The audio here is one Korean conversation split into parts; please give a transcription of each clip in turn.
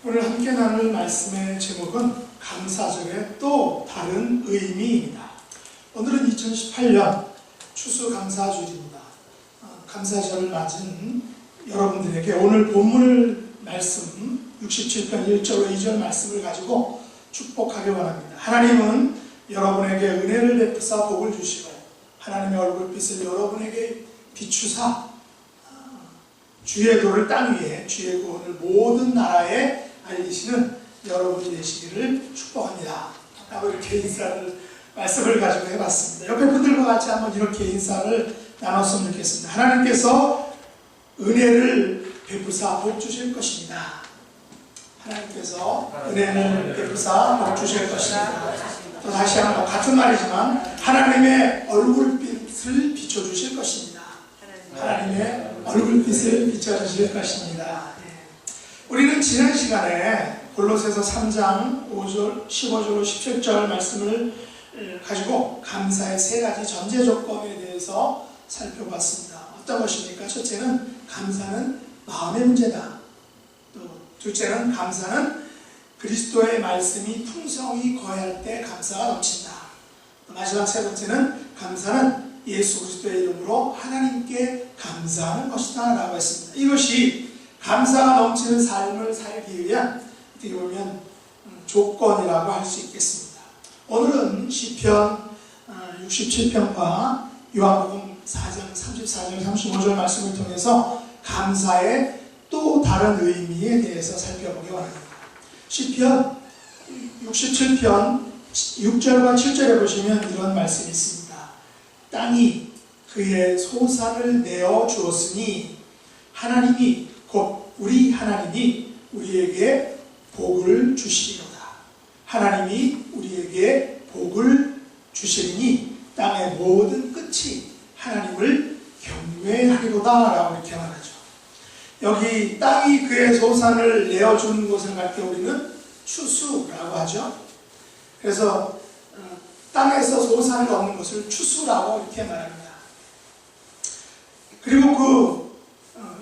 오늘 함께 나눌 말씀의 제목은 감사절의 또 다른 의미입니다. 오늘은 2018년 추수감사주일입니다. 감사절을 맞은 여러분들에게 오늘 본문 말씀 67편 1절로 2절 말씀을 가지고 축복하기 원합니다. 하나님은 여러분에게 은혜를 베푸사 복을 주시고 하나님의 얼굴빛을 여러분에게 비추사 주의 도를 땅 위에 주의 구원을 모든 나라에 알리시는 여러분이 되시기를 축복합니다 라고 이렇게 말씀을 가지고 해봤습니다. 옆에 분들과 같이 한번 이렇게 인사를 나눴으면 좋겠습니다. 하나님께서 은혜를 베푸사 복 주실 것입니다. 하나님께서 은혜를 베푸사 복 주실 것입니다. 또 다시 한번 같은 말이지만 하나님의 얼굴빛을 비춰주실 것입니다. 하나님의 얼굴빛을 비춰주실 것입니다. 우리는 지난 시간에 골로새서 3장 5절, 15절, 17절 말씀을 가지고 감사의 세 가지 전제 조건에 대해서 살펴봤습니다. 어떤 것입니까? 첫째는 감사는 마음의 문제다. 또 둘째는 감사는 그리스도의 말씀이 풍성히 거할 때 감사가 넘친다. 또 마지막 세 번째는 감사는 예수 그리스도의 이름으로 하나님께 감사하는 것이다 라고 했습니다. 이것이 감사가 넘치는 삶을 살기 위한 어떻게 보면 조건이라고 할 수 있겠습니다. 오늘은 시편 67편과 요한복음 4장 34절 35절 말씀을 통해서 감사의 또 다른 의미에 대해서 살펴보기 원합니다. 시편 67편 6절과 7절에 보시면 이런 말씀이 있습니다. 땅이 그의 소산을 내어 주었으니 하나님이 곧 우리 하나님이 우리에게 복을 주시리로다. 하나님이 우리에게 복을 주시리니 땅의 모든 끝이 하나님을 경외하리로다 라고 이렇게 말하죠. 여기 땅이 그의 소산을 내어주는 곳을 갈 때 우리는 추수라고 하죠. 그래서 땅에서 소산을 얻는 것을 추수라고 이렇게 말합니다. 그리고 그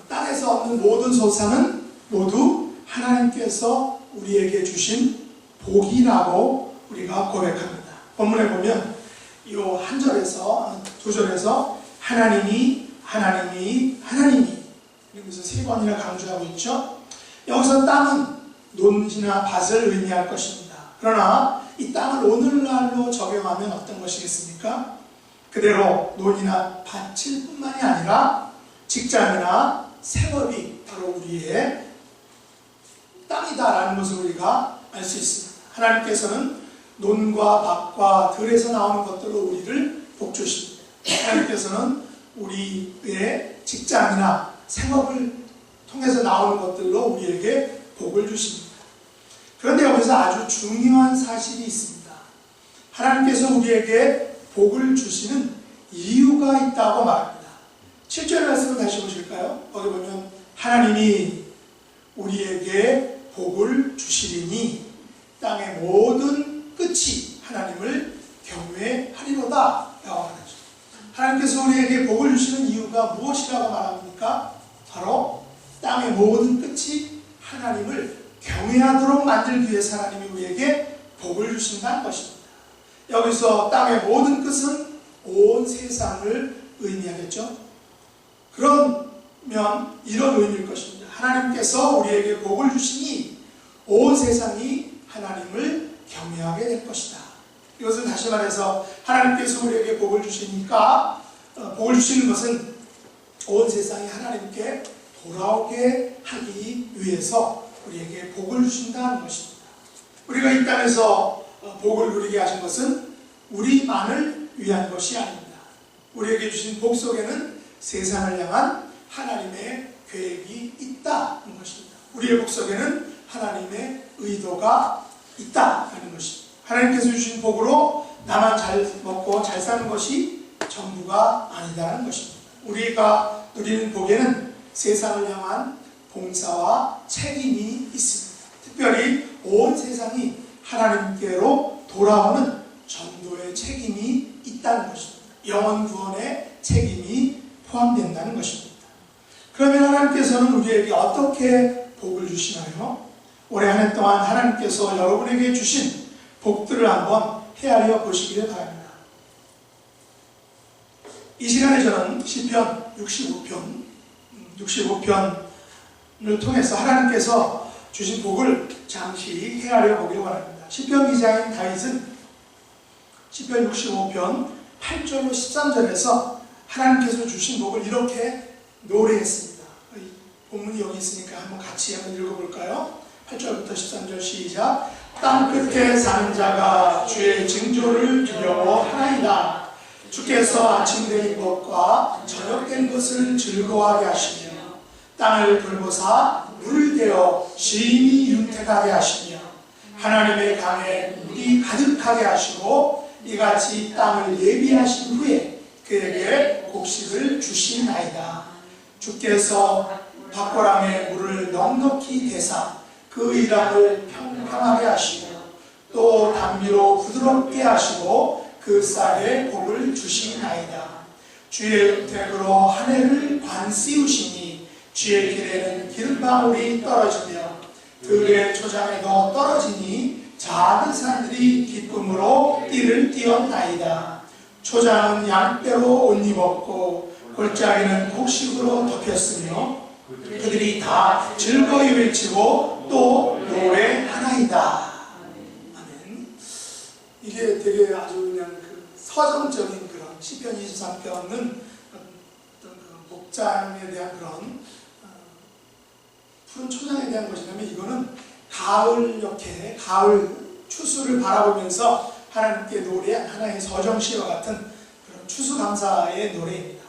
땅에서 얻는 모든 소산은 모두 하나님께서 우리에게 주신 복이라고 우리가 고백합니다. 본문에 보면 이 한 절에서 두 절에서 하나님이 그래서 세 번이나 강조하고 있죠. 여기서 땅은 논이나 밭을 의미할 것입니다. 그러나 이 땅을 오늘날로 적용하면 어떤 것이겠습니까? 그대로 논이나 밭일 뿐만이 아니라 직장이나 생업이 바로 우리의 땅이다라는 것을 우리가 알 수 있습니다. 하나님께서는 논과 밭과 들에서 나오는 것들로 우리를 복주십니다. 하나님께서는 우리의 직장이나 생업을 통해서 나오는 것들로 우리에게 복을 주십니다. 그런데 여기서 아주 중요한 사실이 있습니다. 하나님께서 우리에게 복을 주시는 이유가 있다고 말합니다. 7절 말씀을 다시 보실까요? 거기 보면 하나님이 우리에게 복을 주시리니 땅의 모든 끝이 하나님을 경외하리로다 라고 말하죠. 하나님께서 우리에게 복을 주시는 이유가 무엇이라고 말합니까? 바로 땅의 모든 끝이 하나님을 경외하도록 만들기 위해서 하나님이 우리에게 복을 주신다는 것입니다. 여기서 땅의 모든 끝은 온 세상을 의미하겠죠. 그러면 이런 의미일 것입니다. 하나님께서 우리에게 복을 주시니 온 세상이 하나님을 경외하게 될 것이다. 이것은 다시 말해서 하나님께서 우리에게 복을 주시니까 복을 주시는 것은 온 세상이 하나님께 돌아오게 하기 위해서 우리에게 복을 주신다는 것입니다. 우리가 이 땅에서 복을 누리게 하신 것은 우리만을 위한 것이 아닙니다. 우리에게 주신 복 속에는 세상을 향한 하나님의 계획이 있다는 것입니다. 우리의 복 속에는 하나님의 의도가 있다는 것입니다. 하나님께서 주신 복으로 나만 잘 먹고 잘 사는 것이 전부가 아니다는 것입니다. 우리가 누리는 복에는 세상을 향한 봉사와 책임이 있습니다. 특별히 온 세상이 하나님께로 돌아오는 전도의 책임이 있다는 것입니다. 영혼 구원의 책임이 포함된다는 것입니다. 그러면 하나님께서는 우리에게 어떻게 복을 주시나요? 올해 한 해 동안 하나님께서 여러분에게 주신 복들을 한번 헤아려 보시기를 바랍니다. 이 시간에 저는 시편 65편을 통해서 하나님께서 주신 복을 잠시 헤아려 보기를 원합니다. 시편 기자인 다윗은 시편 65편 8절로 13절에서 하나님께서 주신 복을 이렇게 노래했습니다. 본문이 여기 있으니까 한번 같이 한번 읽어볼까요? 8절부터 13절 시작. 땅 끝에 사는 자가 주의 징조를 두려워하나이다. 주께서 아침 된 것과 저녁 된 것을 즐거워하게 하시며 땅을 돌보사 물을 대어 심히 윤택하게 하시며 하나님의 강에 물이 가득하게 하시고 이같이 땅을 예비하신 후에 그에게 곡식을 주시나이다. 주께서 밭고랑에 물을 넉넉히 대사 그 이랑을 평평하게 하시고 또 담비로 부드럽게 하시고 그 쌀에 복을 주시나이다. 주의 은택으로 한 해를 관씌우시니 주의 길에는 기름방울이 떨어지며 들의 초장에도 떨어지니 작은 산들이 기쁨으로 띠를 띄었나이다. 초장은 양떼로 옷 입었고 골짜기는 곡식으로 덮였으며 그들이 다 즐거이 외치고 또 노래하나이다. 아멘. 이게 되게 아주 그냥 그 서정적인 그런 시편 23편은 어떤 목장에 대한 그런 푸른 초장에 대한 것이라면 이거는 가을 역해, 가을 추수를 바라보면서 하나님께 노래한 하나의 서정시와 같은 그런 추수감사의 노래입니다.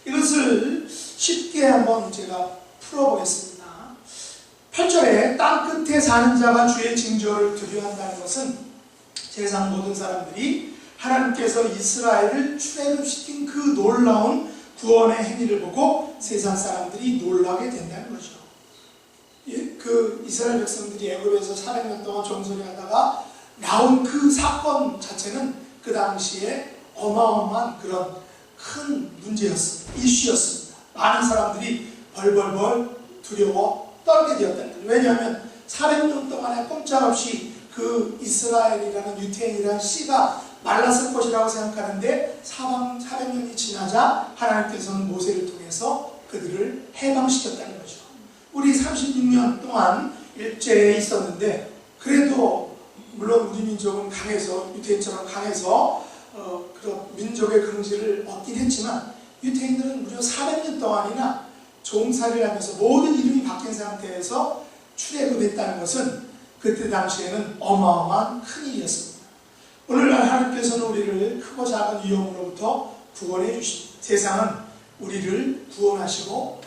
이것을 쉽게 한번 제가 풀어보겠습니다. 8절에 땅 끝에 사는 자가 주의 징조를 두려워한다는 것은 세상 모든 사람들이 하나님께서 이스라엘을 출애굽시킨 그 놀라운 구원의 행위를 보고 세상 사람들이 놀라게 된다는 거죠. 그 이스라엘 백성들이 애굽에서 400년 동안 종살이하다가 나온 그 사건 자체는 그 당시에 어마어마한 그런 큰 문제였습니다. 이슈였습니다. 많은 사람들이 벌벌벌 두려워 떨게 되었다는 거죠. 왜냐하면 400년 동안에 꼼짝없이 그 이스라엘이라는 유태인이라는 씨가 말랐을 것이라고 생각하는데 400년이 지나자 하나님께서는 모세를 통해서 그들을 해방시켰다는 거죠. 우리 36년 동안 일제에 있었는데 그래도 물론 우리 민족은 강해서 유태인처럼 강해서 그런 민족의 긍지를 얻긴 했지만 유태인들은 무려 400년 동안이나 종살이를 하면서 모든 이름이 바뀐 상태에서 출애굽했다는 것은 그때 당시에는 어마어마한 큰일이었습니다. 오늘날 하나님께서는 우리를 크고 작은 위험으로부터 구원해 주십니다. 세상은 우리를 구원하시고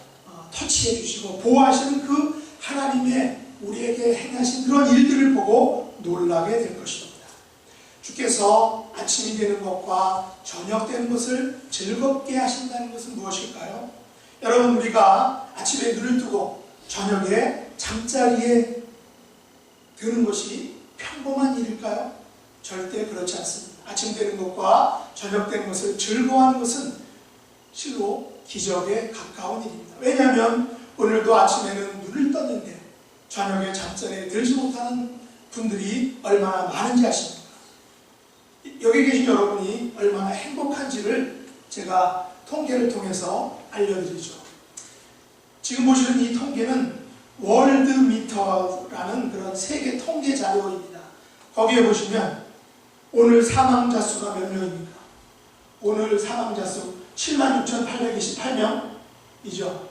터치해 주시고 보호하시는 그 하나님의 우리에게 행하신 그런 일들을 보고 놀라게 될 것입니다. 주께서 아침이 되는 것과 저녁 되는 것을 즐겁게 하신다는 것은 무엇일까요? 여러분, 우리가 아침에 눈을 뜨고 저녁에 잠자리에 드는 것이 평범한 일일까요? 절대 그렇지 않습니다. 아침 되는 것과 저녁 되는 것을 즐거워하는 것은 실로 기적에 가까운 일입니다. 왜냐하면 오늘도 아침에는 눈을 떴는데 저녁에 잠자리에 들지 못하는 분들이 얼마나 많은지 아십니까? 여기 계신 여러분이 얼마나 행복한지를 제가 통계를 통해서 알려드리죠. 지금 보시는 이 통계는 월드미터라는 그런 세계 통계 자료입니다. 거기에 보시면 오늘 사망자 수가 몇 명입니까? 오늘 사망자 수 76,828명이죠.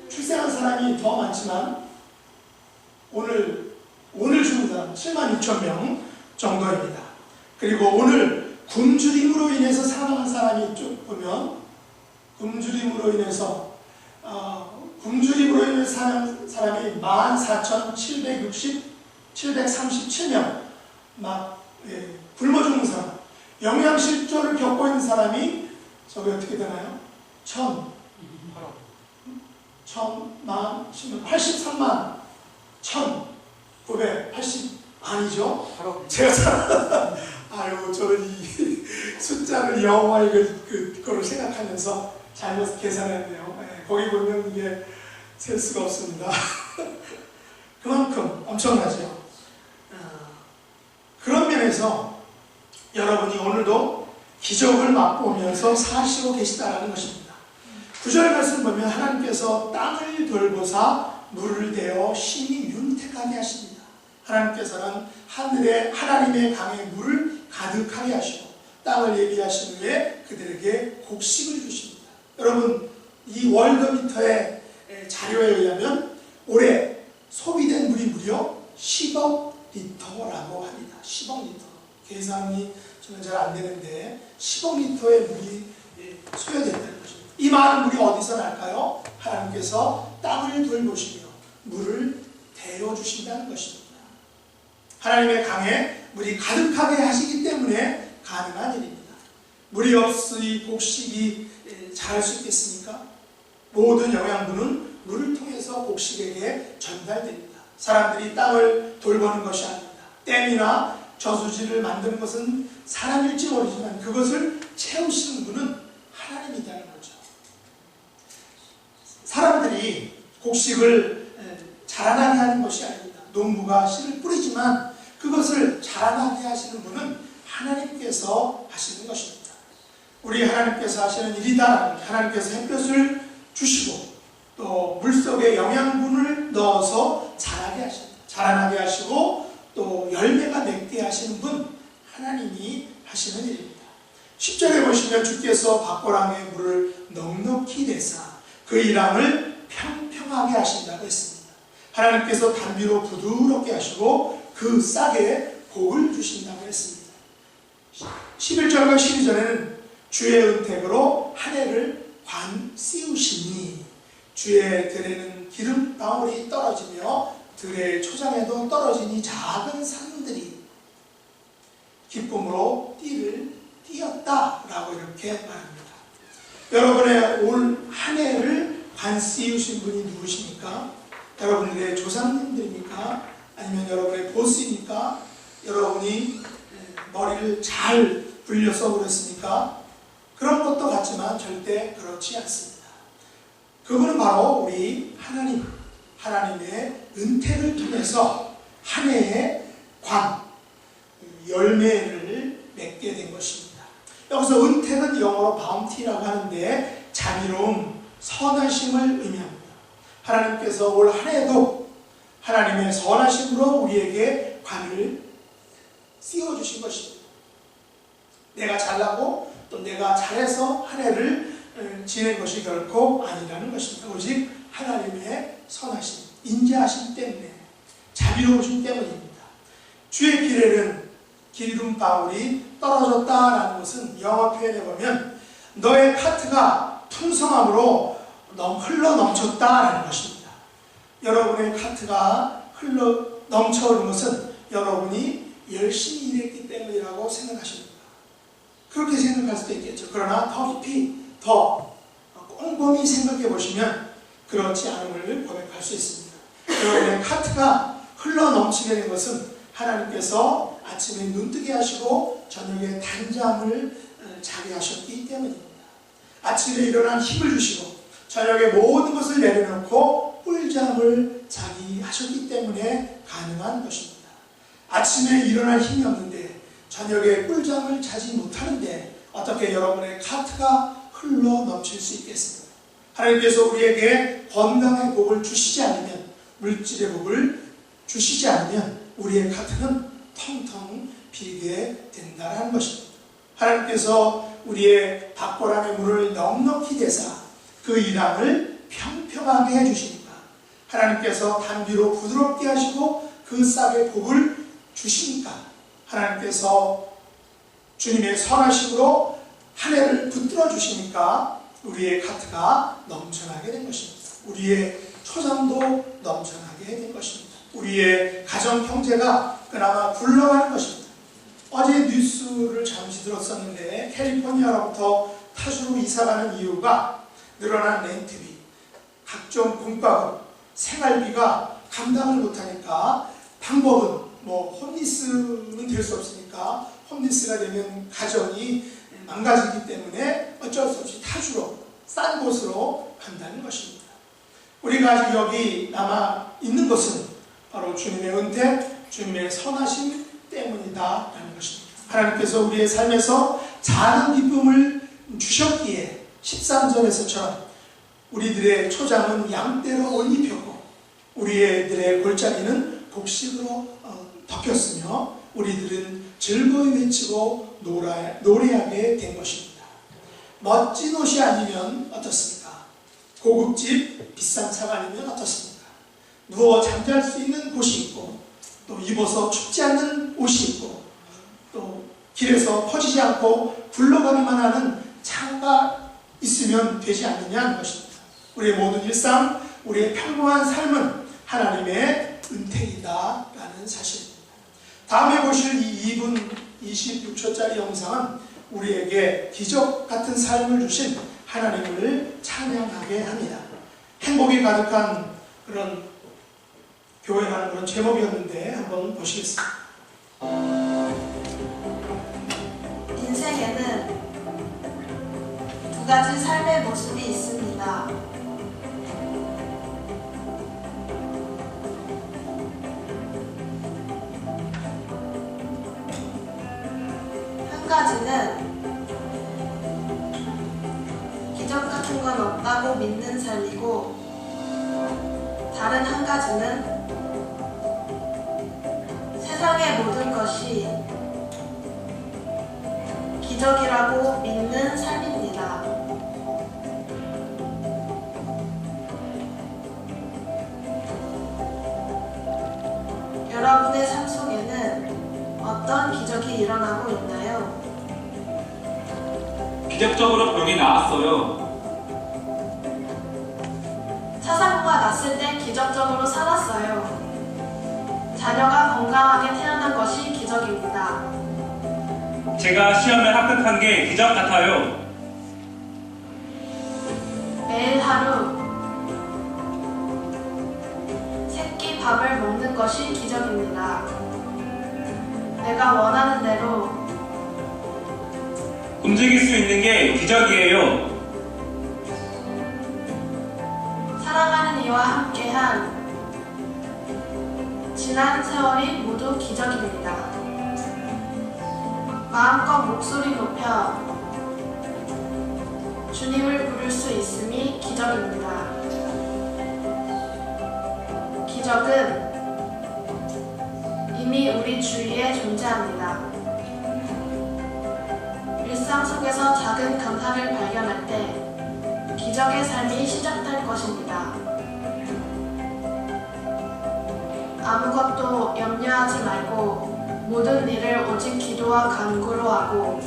출생한 사람이 더 많지만 오늘 죽은 사람 76,000명 정도입니다. 그리고 오늘 굶주림으로 인해서 사망한 사람이 쭉 보면 굶주림으로 인해서 사는 사람이 14,737명 굶어 죽는 사람, 영양실조를 겪고 있는 사람이 저기 어떻게 되나요? 83만 1980 아니죠? 제가 아유 저는 이 숫자를 영어의 그거를 생각하면서 잘못 계산했네요. 네, 거기 보면 이게 셀 수가 없습니다. 엄청나죠. 그런 면에서 여러분이 오늘도 기적을 맛보면서 사시고 계시다는 것입니다. 9절 말씀 보면 하나님께서 땅을 돌보사 물을 대어 심히 윤택하게 하십니다. 하나님께서는 하나님의 강에 물을 가득하게 하시고 땅을 예비하신 후에 그들에게 곡식을 주십니다. 여러분, 이 월드미터의 자료에 의하면 올해 소비된 물이 무려 10억 리터라고 합니다. 10억 리터. 계산이 저는 잘 안 되는데 10억 리터의 물이 소요된다는 것입니다. 이 많은 물이 어디서 날까요? 하나님께서 땅을 돌보시며 물을 대어주신다는 것입니다. 하나님의 강에 물이 가득하게 하시기 때문에 가능한 일입니다. 물이 없이 곡식이 자랄 수 있겠습니까? 모든 영양분은 물을 통해서 곡식에게 전달됩니다. 사람들이 땅을 돌보는 것이 아닙니다. 댐이나 저수지를 만드는 것은 사람일지 모르지만 그것을 채우시는 분은 하나님이라는 거죠. 사람들이 곡식을 자라나게 하는 것이 아닙니다. 농부가 씨를 뿌리지만 그것을 자라나게 하시는 분은 하나님께서 하시는 것입니다. 우리 하나님께서 하시는 일이다. 하나님께서 햇볕을 주시고 또 물속에 영양분을 넣어서 자라나게 하시고 또 열매가 맺게 하시는 분, 하나님이 하시는 일입니다. 10절에 보시면 주께서 밭고랑에 물을 넉넉히 내사 그 이랑을 평평하게 하신다고 했습니다. 하나님께서 단비로 부드럽게 하시고 그 싹에 복을 주신다고 했습니다. 11절과 12절에는 주의 은택으로 한 해를 관 씌우시니 주의 들에는 기름방울이 떨어지며 들의 초장에도 떨어지니 작은 산들이 기쁨으로 띠를 띄었다라고 이렇게 말합니다. 여러분의 올 한 해를 관 씌우신 분이 누구십니까? 여러분들의 조상님들입니까? 아니면 여러분의 보스입니까? 여러분이 머리를 잘 굴려서 그랬습니까? 그런 것도 같지만 절대 그렇지 않습니다. 그분은 바로 우리 하나님의 은택을 통해서 한 해의 열매를 맺게 된 것입니다. 여기서 은택은 영어로 바운티라고 하는데 자비로움, 선하심을 의미합니다. 하나님께서 올 한 해도 하나님의 선하심으로 우리에게 관을 씌워주신 것입니다. 내가 잘나고 또 내가 잘해서 한 해를 지낸 것이 결코 아니라는 것입니다. 오직 하나님의 선하심, 인자하심 때문에, 자비로우심 때문입니다. 주의 길에는 기름방울이 떨어졌다라는 것은 영어 표현에 보면 너의 카트가 풍성함으로 흘러 넘쳤다라는 것입니다. 여러분의 카트가 흘러 넘쳐오는 것은 여러분이 열심히 일했기 때문이라고 생각하십니다. 그렇게 생각할 수도 있겠죠. 그러나 더 깊이, 더 꼼꼼히 생각해 보시면 그렇지 않음을 고백할 수 있습니다. 여러분의 카트가 흘러 넘치게 된 것은 하나님께서 아침에 눈뜨게 하시고 저녁에 단잠을 자게 하셨기 때문입니다. 아침에 일어난 힘을 주시고 저녁에 모든 것을 내려놓고 꿀잠을 자게 하셨기 때문에 가능한 것입니다. 아침에 일어날 힘이 없는데 저녁에 꿀잠을 자지 못하는데 어떻게 여러분의 카트가 흘러 넘칠 수 있겠습니까? 하나님께서 우리에게 건강의 복을 주시지 않으면, 물질의 복을 주시지 않으면 우리의 카트는 텅텅 비게 된다는 것입니다. 하나님께서 우리의 밭고랑의 물을 넉넉히 대사 그 이랑을 평평하게 해주시니까 하나님께서 단비로 부드럽게 하시고 그 싹에 복을 주시니까 하나님께서 주님의 선하심으로 한 해를 붙들어 주시니까 우리의 카트가 넘쳐나게 된 것입니다. 우리의 초장도 넘쳐나게 된 것입니다. 우리의 가정 경제가 그나마 굴러가는 것입니다. 어제 뉴스를 잠시 들었었는데 캘리포니아로부터 타주로 이사가는 이유가 늘어난 렌트비, 각종 공과금, 생활비가 감당을 못하니까 방법은 홈리스는 될 수 없으니까 홈리스가 되면 가정이 망가지기 때문에 어쩔 수 없이 타주로 싼 곳으로 간다는 것입니다. 우리가 아직 여기 남아 있는 것은 바로 주님의 은택, 주님의 선하심 때문이다라는 것입니다. 하나님께서 우리의 삶에서 작은 기쁨을 주셨기에 13절에서처럼 우리들의 초장은 양떼로 옷 입혔고 우리들의 골짜기는 곡식으로 덮였으며 우리들은 즐거이 외치고 노래하게 된 것입니다. 멋진 옷이 아니면 어떻습니까? 고급집 비싼 차가 아니면 어떻습니까? 누워 잠잘 수 있는 곳이 있고 또 입어서 춥지 않는 옷이 있고 또 길에서 퍼지지 않고 굴러가기만 하는 차가 있으면 되지 않느냐는 것입니다. 우리의 모든 일상, 우리의 평범한 삶은 하나님의 은택이다라는 사실입니다. 다음에 보실 이 2분 26초짜리 영상은 우리에게 기적 같은 삶을 주신 하나님을 찬양하게 합니다. 행복이 가득한 그런 교회라는 그런 제목이었는데 한번 보시겠습니다. 인생에는 두 가지 삶의 모습이 있습니다. 한 가지는 기적 같은 건 없다고 믿는 삶이고 다른 한 가지는 세상의 모든 것이 기적이라고 믿는 삶입니다. 여러분의 삶 속에는 어떤 기적이 일어나고 있나요? 기적적으로 병이 나았어요. 차상무가 났을 때 기적적으로 살았어요. 자녀가 건강하게 태어난 것이 기적입니다. 제가 시험에 합격한 게 기적 같아요. 매일 하루 새끼 밥을 먹는 것이 기적입니다. 내가 원하는 대로 움직일 수 있는 게 기적이에요. 사랑하는 이와 함께한 지난 세월이 모두 기적입니다. 마음껏 목소리 높여 주님을 부를 수 있음이 기적입니다. 기적은 이미 우리 주위에 존재합니다. 일상 속에서 작은 감사를 발견할 때 기적의 삶이 시작될 것입니다. 아무것도 염려하지 말고 모든 일을 오직 기도와 간구로 하고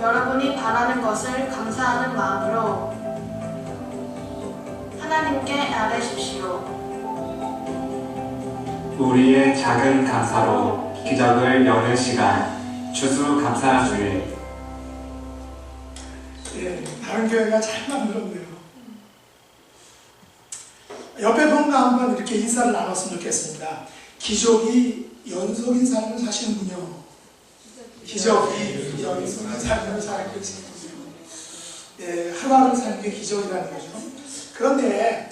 여러분이 바라는 것을 감사하는 마음으로 하나님께 아뢰십시오. 우리의 작은 감사로 기적을 여는 시간 추수감사주일. 다른 교회가 잘 만들었네요. 옆에 분과 한번 이렇게 인사를 나눴으면 좋겠습니다. 기적이 연속인 삶을 사시는군요. 기적이 연속인 삶을 살고 계시는군요. 하루하루 사는 게 기적이라는 거죠. 그런데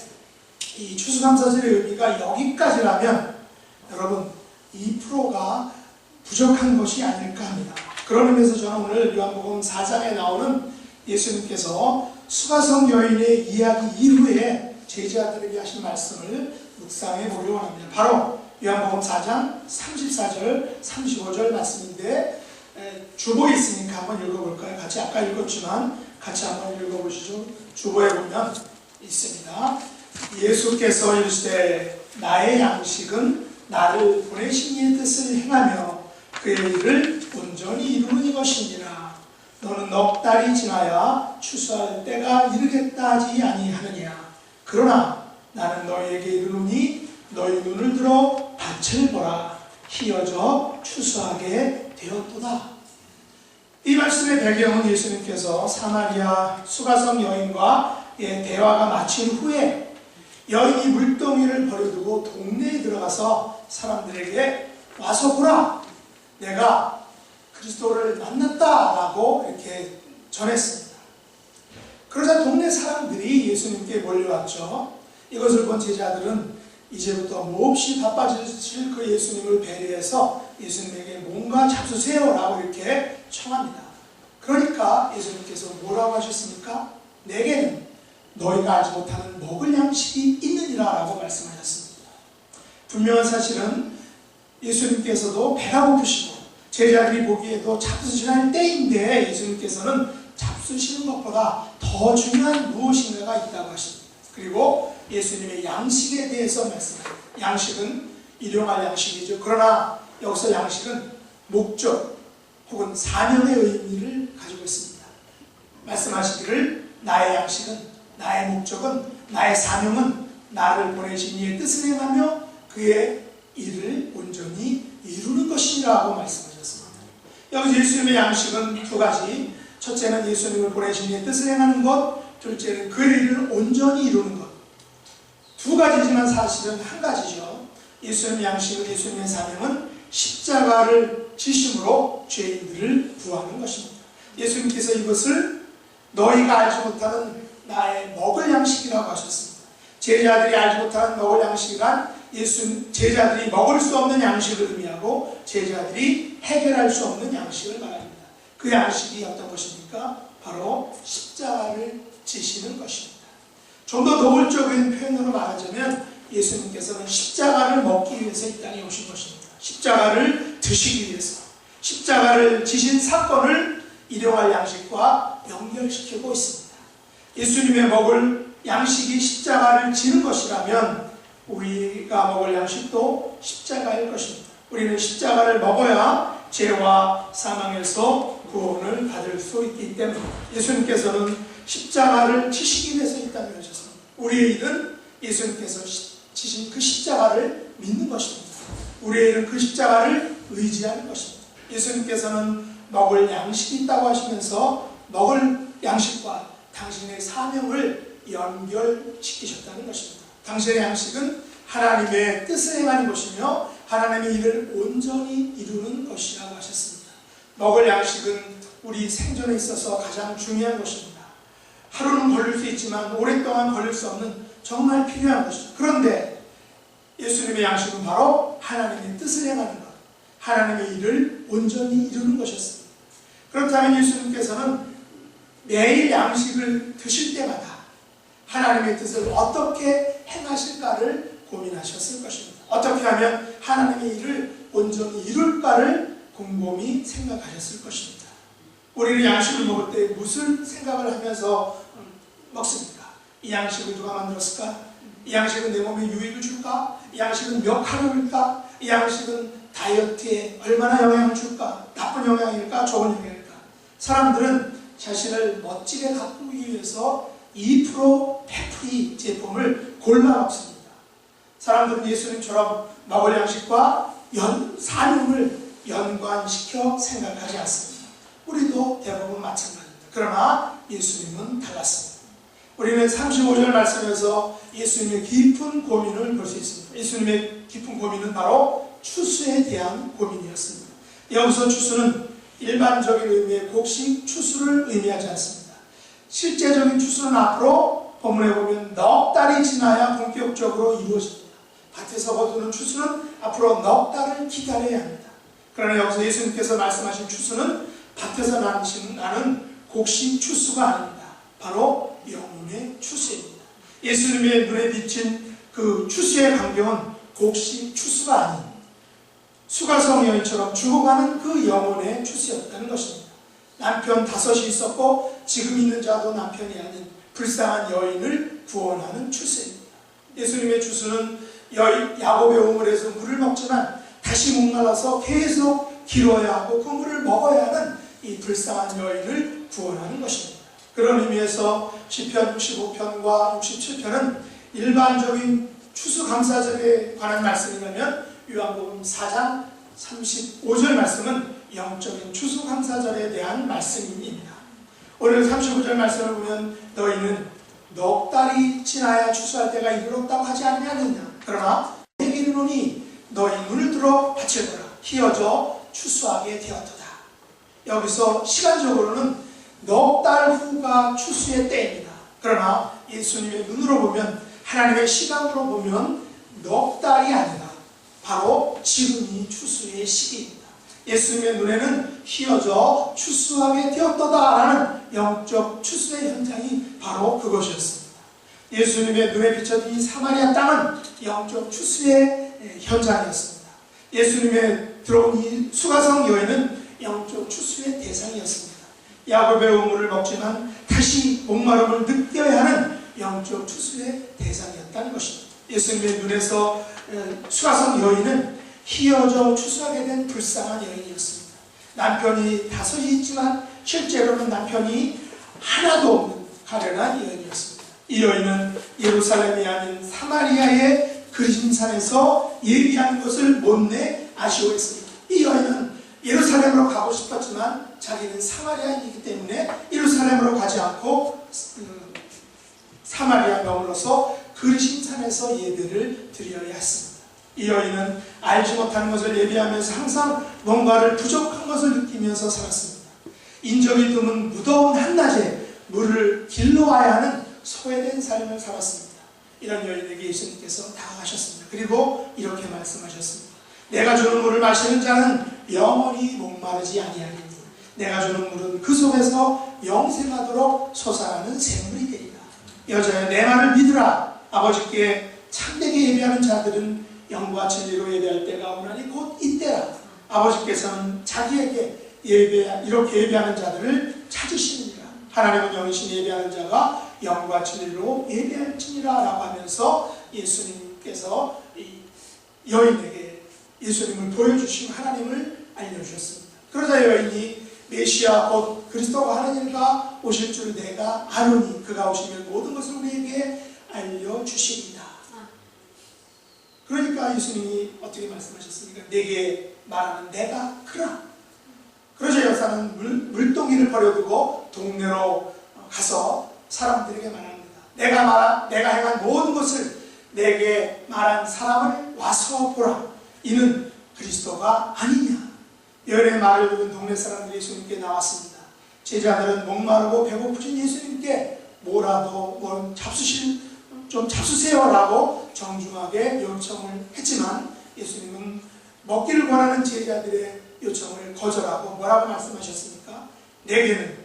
이 추수감사절의 의미가 여기까지라면 여러분 2%가 부족한 것이 아닐까 합니다. 그런 의미에서 저는 오늘 요한복음 4장에 나오는 예수님께서 수가성 여인의 이야기 이후에 제자들에게 하신 말씀을 묵상해 보려고 합니다. 바로 요한복음 4장 34절, 35절 말씀인데 주보에 있으니까 한번 읽어볼까요? 같이 아까 읽었지만 같이 한번 읽어보시죠. 주보에 보면 있습니다. 예수께서 이르시되 나의 양식은 나를 보내신 이의 뜻을 행하며 그의 일을 온전히 이루는 이것이니라. 너는 넉 달이 지나야 추수할 때가 이르겠다 하지 아니하느냐. 그러나 나는 너희에게 이르노니 너희 눈을 들어 밭을 보라. 희어져 추수하게 되었도다. 이 말씀의 배경은 예수님께서 사마리아 수가성 여인과의 대화가 마친 후에 여인이 물동이를 버려두고 동네에 들어가서 사람들에게 와서 보라. 내가 그리스도를 만났다라고 이렇게 전했습니다. 그러자 동네 사람들이 예수님께 몰려왔죠. 이것을 본 제자들은 이제부터 몹시 바빠지실 그 예수님을 배려해서 예수님에게 뭔가 잡수세요라고 이렇게 청합니다. 그러니까 예수님께서 뭐라고 하셨습니까? 내게는 너희가 알지 못하는 먹을 양식이 있느니라 라고 말씀하셨습니다. 분명한 사실은 예수님께서도 배가 고프시고 제자들이 보기에도 잡수셔야 할 때인데 예수님께서는 잡수시는 것보다 더 중요한 무엇인가가 있다고 하십니다. 그리고 예수님의 양식에 대해서 말씀합니다. 양식은 일용할 양식이죠. 그러나 여기서 양식은 목적 혹은 사명의 의미를 가지고 있습니다. 말씀하시기를 나의 양식은, 나의 목적은, 나의 사명은 나를 보내신 이의 뜻을 행하며 그의 일을 온전히 이루는 것이라고 말씀하셨습니다. 여기서 예수님의 양식은 두 가지. 첫째는 예수님을 보내신 이의 뜻을 행하는 것, 둘째는 그 일을 온전히 이루는 것. 두 가지지만 사실은 한 가지죠. 예수님의 양식은, 예수님의 사명은 십자가를 지심으로 죄인들을 구하는 것입니다. 예수님께서 이것을 너희가 알지 못하는 나의 먹을 양식이라고 하셨습니다. 제자들이 알지 못하는 먹을 양식이란 제자들이 먹을 수 없는 양식을 의미하고 제자들이 해결할 수 없는 양식을 말합니다. 그 양식이 어떤 것입니까? 바로 십자가를 지시는 것입니다. 좀 더 노골적인 표현으로 말하자면 예수님께서는 십자가를 먹기 위해서 이 땅에 오신 것입니다. 십자가를 드시기 위해서 십자가를 지신 사건을 일용할 양식과 연결시키고 있습니다. 예수님의 먹을 양식이 십자가를 지는 것이라면 우리가 먹을 양식도 십자가일 것입니다. 우리는 십자가를 먹어야 죄와 사망에서 구원을 받을 수 있기 때문에 예수님께서는 십자가를 지시기 위해서 이 땅에 오셨습니다. 우리의 일은 예수님께서 지신 그 십자가를 믿는 것입니다. 우리의 일은 그 십자가를 의지하는 것입니다. 예수님께서는 먹을 양식이 있다고 하시면서 먹을 양식과 당신의 사명을 연결시키셨다는 것입니다. 당신의 양식은 하나님의 뜻을 행하는 것이며 하나님의 일을 온전히 이루는 것이라고 하셨습니다. 먹을 양식은 우리 생존에 있어서 가장 중요한 것입니다. 하루는 걸릴 수 있지만 오랫동안 걸릴 수 없는 정말 필요한 것이죠. 그런데 예수님의 양식은 바로 하나님의 뜻을 행하는 것, 하나님의 일을 온전히 이루는 것이었습니다. 그렇다면 예수님께서는 매일 양식을 드실 때마다 하나님의 뜻을 어떻게 행하실까를 고민하셨을 것입니다. 어떻게 하면 하나님의 일을 온전히 이룰까를 곰곰이 생각하셨을 것입니다. 우리는 양식을 먹을 때 무슨 생각을 하면서 먹습니까? 이 양식을 누가 만들었을까? 이 양식은 내 몸에 유익을 줄까? 이 양식은 몇 칼로리일까? 이 양식은 다이어트에 얼마나 영향을 줄까? 나쁜 영향일까? 좋은 영향일까? 사람들은 자신을 멋지게 가꾸기 위해서 2% 100% 제품을 골라 먹습니다. 사람들은 예수님처럼 먹을 양식과 사명을 연관시켜 생각하지 않습니다. 우리도 대부분 마찬가지입니다. 그러나 예수님은 달랐습니다. 우리는 35절 말씀에서 예수님의 깊은 고민을 볼 수 있습니다. 예수님의 깊은 고민은 바로 추수에 대한 고민이었습니다. 여기서 추수는 일반적인 의미의 곡식 추수를 의미하지 않습니다. 실제적인 추수는 앞으로 본문에 보면 넉 달이 지나야 본격적으로 이루어집니다. 밭에서 거두는 추수는 앞으로 넉 달을 기다려야 합니다. 그러나 여기서 예수님께서 말씀하신 추수는 밭에서 나는 곡식 추수가 아닙니다. 바로 영혼의 추수입니다. 예수님의 눈에 비친 그 추수의 광경은 곡식 추수가 아닌 수가성 여인처럼 죽어가는 그 영혼의 추수였다는 것입니다. 남편 5이 있었고 지금 있는 자도 남편이 아닌 불쌍한 여인을 구원하는 추수입니다. 예수님의 추수는 야곱의 우물에서 물을 먹지만 다시 목말라서 계속 길어야 하고 그 물을 먹어야 하는 이 불쌍한 여인을 구원하는 것입니다. 그런 의미에서 시편 65편과 67편은 일반적인 추수감사절에 관한 말씀이라면 요한복음 4장 35절 말씀은 영적인 추수감사절에 대한 말씀입니다. 오늘 35절 말씀을 보면 너희는 넉 달이 지나야 추수할 때가 이르렀다고 하지 않느냐. 그러나 내게 이르노니 너희 눈을 들어 밭을 보라. 희어져 추수하게 되었도다. 여기서 시간적으로는 넉 달 후가 추수의 때입니다. 그러나 예수님의 눈으로 보면 하나님의 시간으로 보면 넉 지금이 추수의 시기입니다. 예수님의 눈에는 휘어져 추수하게 되었도다라는 영적 추수의 현장이 바로 그것이었습니다. 예수님의 눈에 비춰진 이 사마리아 땅은 영적 추수의 현장이었습니다. 예수님의 들어온 이 수가성 여인은 영적 추수의 대상이었습니다. 야곱의 우물을 먹지만 다시 목마름을 느껴야 하는 영적 추수의 대상이었다는 것입니다. 예수님의 눈에서 수가성 여인은 휘어져 추수하게 된 불쌍한 여인이었습니다. 남편이 다섯이 있지만 실제로는 남편이 하나도 없는 가련한 여인이었습니다. 이 여인은 예루살렘이 아닌 사마리아의 그리심산에서 예비한 것을 못내 아쉬워했습니다. 이 여인은 예루살렘으로 가고 싶었지만 자기는 사마리아인이기 때문에 예루살렘으로 가지 않고 사마리아에 머물러서 그리심산에서 예배를 드려야 했습니다. 이 여인은 알지 못하는 것을 예비하면서 항상 뭔가를 부족한 것을 느끼면서 살았습니다. 인적이 드문 무더운 한낮에 물을 길러와야 하는 소외된 삶을 살았습니다. 이런 여인에게 예수님께서 다가가셨습니다. 그리고 이렇게 말씀하셨습니다. 내가 주는 물을 마시는 자는 영원히 목마르지 아니하리니 내가 주는 물은 그 속에서 영생하도록 솟아나는 샘물이 되리라. 여자여 내 말을 믿으라. 아버지께 참되게 예배하는 자들은 영과 진리로 예배할 때가 오나니 곧 이때라. 아버지께서는 자기에게 이렇게 예배하는 자들을 찾으시느니라. 하나님은 영이신 예배하는 자가 영과 진리로 예배할지니라 라고 하면서 예수님께서 이 여인에게 예수님을 보여주시고 하나님을 알려주셨습니다. 그러자 여인이 메시아 곧 그리스도가 하는 일가 오실 줄 내가 아노니 그가 오시면 모든 것을 우리에게 알려주시리이다. 그러니까 예수님이 어떻게 말씀하셨습니까? 내게 말하는 내가 그라. 그러자 여사는 물동이를 버려두고 동네로 가서 사람들에게 말합니다. 내가 행한 모든 것을 내게 말한 사람을 와서 보라. 이는 그리스도가 아니냐. 여인의 말을 듣는 동네 사람들이 예수님께 나왔습니다. 제자들은 목마르고 배고프신 예수님께 뭐라도 좀 잡수세요라고 정중하게 요청을 했지만 예수님은 먹기를 권하는 제자들의 요청을 거절하고 뭐라고 말씀하셨습니까? 내게는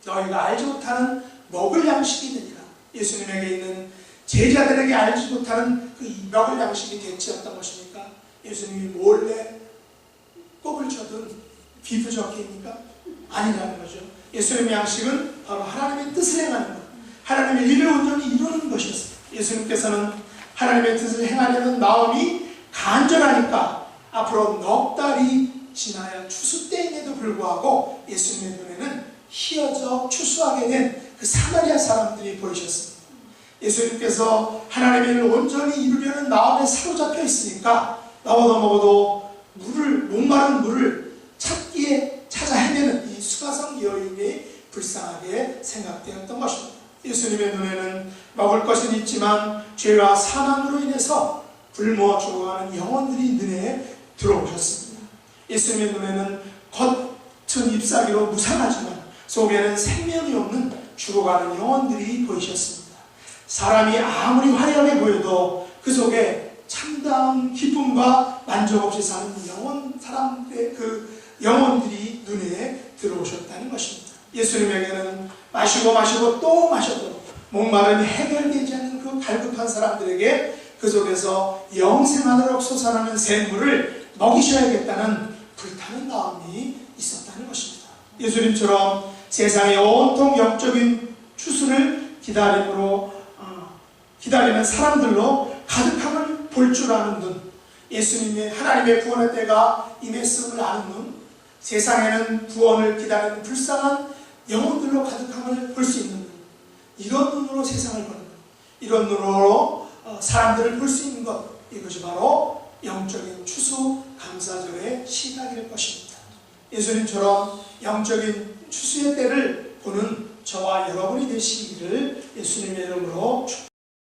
너희가 알지 못하는 먹을 양식이 있느니라. 예수님에게 있는 제자들에게 알지 못하는 그 먹을 양식이 대체 어떤 것입니까? 예수님이 몰래 꼽을 쳐둔 비부적기입니까? 아니라는 거죠. 예수님의 양식은 바로 하나님의 뜻을 행하는 것, 하나님의 일을 온전히 이루는 것이었습니다. 예수님께서는 하나님의 뜻을 행하려는 마음이 간절하니까 앞으로 넉 달이 지나야 추수 때임에도 불구하고 예수님의 눈에는 휘어져 추수하게 된 그 사마리아 사람들이 보이셨습니다. 예수님께서 하나님의 일을 온전히 이루려는 마음에 사로잡혀 있으니까 먹어도 목마른 물을 찾아 헤매는 이 수가성 여인이 불쌍하게 생각되었던 것입니다. 예수님의 눈에는 먹을 것은 있지만 죄와 사망으로 인해서 굶어 죽어가는 영혼들이 눈에 들어오셨습니다. 예수님의 눈에는 겉은 잎사귀로 무상하지만 속에는 생명이 없는 죽어가는 영혼들이 보이셨습니다. 사람이 아무리 화려하게 보여도 그 속에 참다운 기쁨과 만족 없이 사는 사람들의 그 영혼들이 눈에 들어오셨다는 것입니다. 예수님에게는 마시고 또 마셔도 목마름이 해결되지 않는 그 갈급한 사람들에게 그 속에서 영생하도록 솟아나는 샘물을 먹이셔야겠다는 불타는 마음이 있었다는 것입니다. 예수님처럼 세상의 온통 영적인 추수를 기다리는 사람들로 가득함을 볼 줄 아는 눈, 예수님의 하나님의 구원의 때가 임했음을 아는 눈, 세상에는 구원을 기다리는 불쌍한 영혼들로 가득함을 볼 수 있는 눈, 이런 눈으로 세상을 보는 것, 이런 눈으로 사람들을 볼 수 있는 것, 이것이 바로 영적인 추수 감사절의 시작일 것입니다. 예수님처럼 영적인 추수의 때를 보는 저와 여러분이 되시기를 예수님의 이름으로 축복합니다.